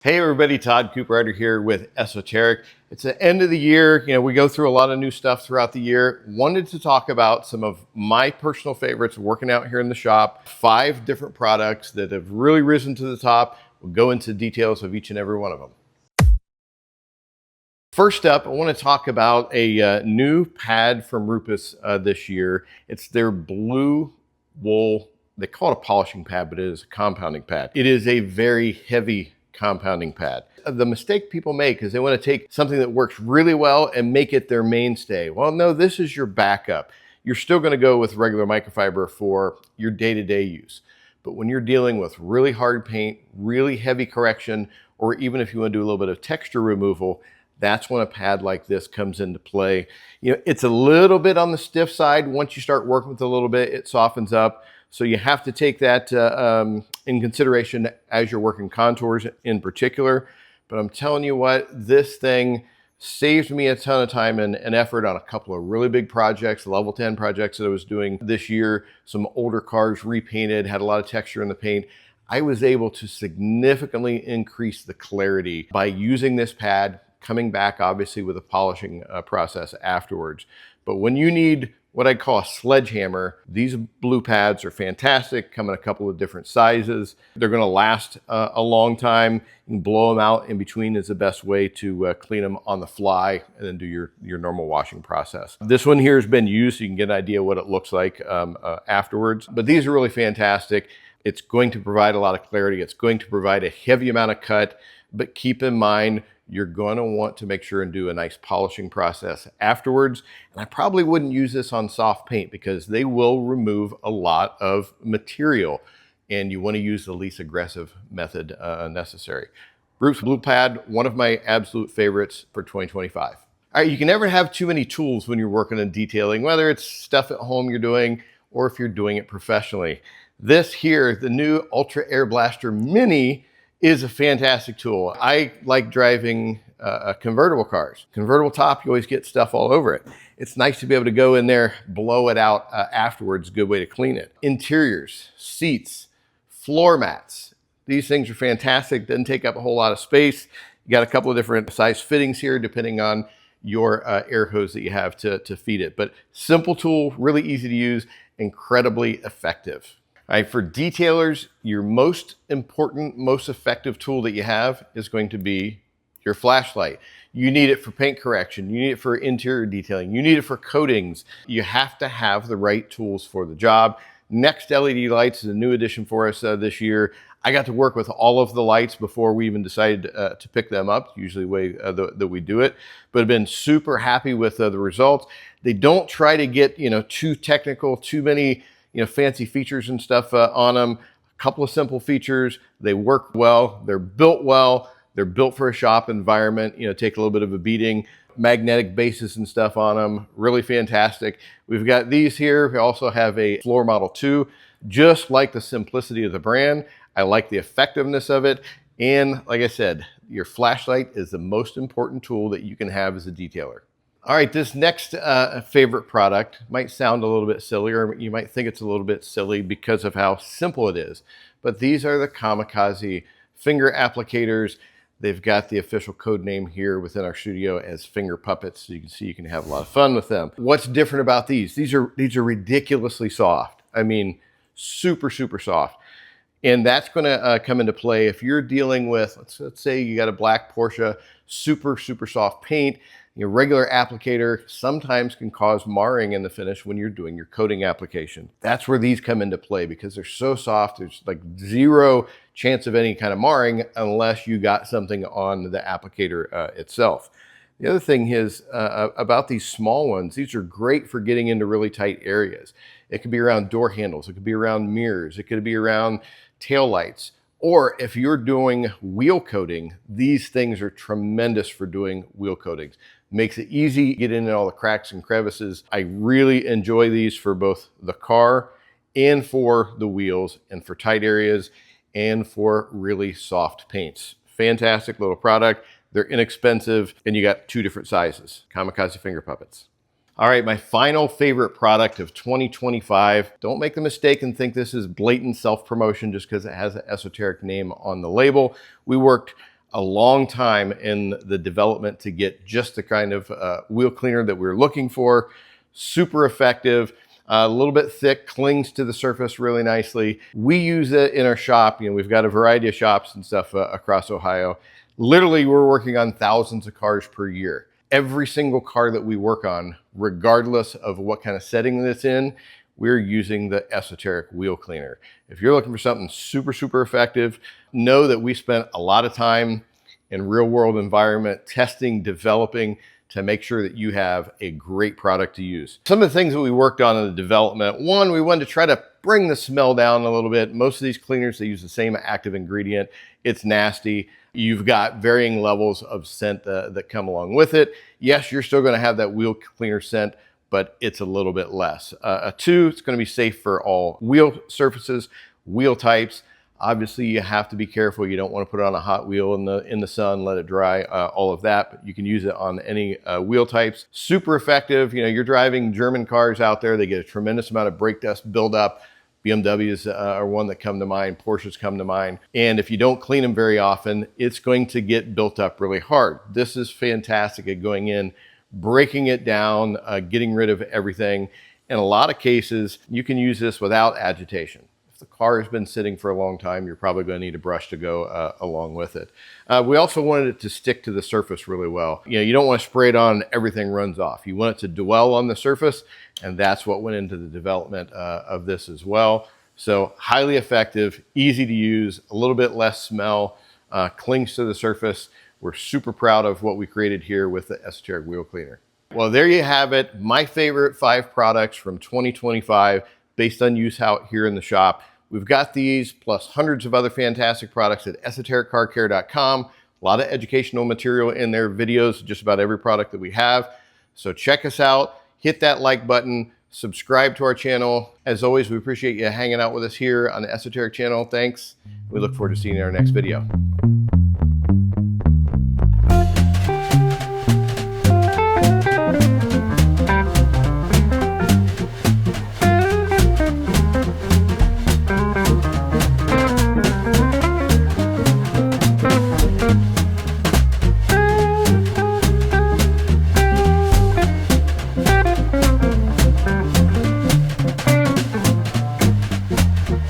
Hey everybody, Todd Cooperrider here with Esoteric. It's the end of the year. We go through a lot of new stuff throughout the year. Wanted to talk about some of my personal favorites working out here in the shop. 5 different products that have really risen to the top. We'll go into details of each and every one of them. First up, I want to talk about a new pad from Rupes this year. It's their blue wool. They call it a polishing pad, but it is a compounding pad. It is a very heavy compounding pad. The mistake people make is they want to take something that works really well and make it their mainstay. Well, no, this is your backup. You're still going to go with regular microfiber for your day-to-day use. But when you're dealing with really hard paint, really heavy correction, or even if you want to do a little bit of texture removal, that's when a pad like this comes into play. It's a little bit on the stiff side. Once you start working with it a little bit, it softens up. So you have to take that in consideration as you're working contours in particular. But I'm telling you what, this thing saved me a ton of time and effort on a couple of really big projects, level 10 projects that I was doing this year. Some older cars repainted, had a lot of texture in the paint. I was able to significantly increase the clarity by using this pad, coming back obviously with a polishing process afterwards. But when you need what I call a sledgehammer, these blue pads are fantastic, come in a couple of different sizes. They're going to last a long time. You can blow them out in between is the best way to clean them on the fly and then do your normal washing process. This one here has been used so you can get an idea what it looks like afterwards. But these are really fantastic. It's going to provide a lot of clarity. It's going to provide a heavy amount of cut, but keep in mind, you're going to want to make sure and do a nice polishing process afterwards. And I probably wouldn't use this on soft paint because they will remove a lot of material and you want to use the least aggressive method necessary. Rupes Blue Pad, one of my absolute favorites for 2025. All right, you can never have too many tools when you're working on detailing, whether it's stuff at home you're doing or if you're doing it professionally. This here, the new Ultra Air Blaster Mini, is a fantastic tool. I like driving convertible cars. Convertible top, you always get stuff all over it. It's nice to be able to go in there, blow it out afterwards. Good way to clean it. Interiors, seats, floor mats. These things are fantastic. Doesn't take up a whole lot of space. You got a couple of different size fittings here depending on your air hose that you have to feed it. But simple tool, really easy to use, incredibly effective. All right, for detailers, your most important, most effective tool that you have is going to be your flashlight. You need it for paint correction. You need it for interior detailing. You need it for coatings. You have to have the right tools for the job. Next LED lights is a new addition for us this year. I got to work with all of the lights before we even decided to pick them up, usually the way that we do it, but I've been super happy with the results. They don't try to get too technical, too many fancy features and stuff on them. A couple of simple features. They work well. They're built well. They're built for a shop environment. Take a little bit of a beating. Magnetic bases and stuff on them. Really fantastic. We've got these here. We also have a floor model 2. Just like the simplicity of the brand, I like the effectiveness of it. And like I said, your flashlight is the most important tool that you can have as a detailer. All right, this next favorite product might sound a little bit silly, or you might think it's a little bit silly because of how simple it is. But these are the Kamikaze finger applicators. They've got the official code name here within our studio as finger puppets. So you can see you can have a lot of fun with them. What's different about these? These are ridiculously soft. I mean, super, super soft. And that's going to come into play if you're dealing with, let's say you got a black Porsche, super, super soft paint. Your regular applicator sometimes can cause marring in the finish when you're doing your coating application. That's where these come into play because they're so soft. There's like zero chance of any kind of marring unless you got something on the applicator itself. The other thing is about these small ones, these are great for getting into really tight areas. It could be around door handles. It could be around mirrors. It could be around tail lights. Or if you're doing wheel coating, these things are tremendous for doing wheel coatings. Makes it easy to get into all the cracks and crevices. I really enjoy these for both the car and for the wheels and for tight areas and for really soft paints. Fantastic little product. They're inexpensive and you got 2 different sizes. Kamikaze finger puppets. All right, my final favorite product of 2025. Don't make the mistake and think this is blatant self-promotion just because it has an esoteric name on the label. We worked a long time in the development to get just the kind of wheel cleaner that we were looking for. Super effective, a little bit thick, clings to the surface really nicely. We use it in our shop. We've got a variety of shops and stuff across Ohio. Literally, we're working on thousands of cars per year. Every single car that we work on, regardless of what kind of setting it's in, we're using the Esoteric wheel cleaner. If you're looking for something super, super effective, know that we spent a lot of time in real world environment testing, developing to make sure that you have a great product to use. Some of the things that we worked on in the development, one, we wanted to try to bring the smell down a little bit. Most of these cleaners, they use the same active ingredient. It's nasty. You've got varying levels of scent that come along with it. Yes, you're still gonna have that wheel cleaner scent, but it's a little bit less. Two, it's gonna be safe for all wheel surfaces, wheel types. Obviously, you have to be careful. You don't want to put it on a hot wheel in the sun, let it dry, all of that. But you can use it on any wheel types. Super effective. You're driving German cars out there. They get a tremendous amount of brake dust buildup. BMWs are one that come to mind. Porsches come to mind. And if you don't clean them very often, it's going to get built up really hard. This is fantastic at going in, breaking it down, getting rid of everything. In a lot of cases, you can use this without agitation. The car has been sitting for a long time, you're probably going to need a brush to go along with it. We also wanted it to stick to the surface really well. You don't want to spray it on and everything runs off. You want it to dwell on the surface, and that's what went into the development of this as well. So highly effective, easy to use, a little bit less smell, clings to the surface. We're super proud of what we created here with the Esoteric wheel cleaner. Well, there you have it. My favorite 5 products from 2025 based on use out here in the shop. We've got these plus hundreds of other fantastic products at esotericcarcare.com. A lot of educational material in there, videos, just about every product that we have. So check us out, hit that like button, subscribe to our channel. As always, we appreciate you hanging out with us here on the Esoteric channel. Thanks. We look forward to seeing you in our next video.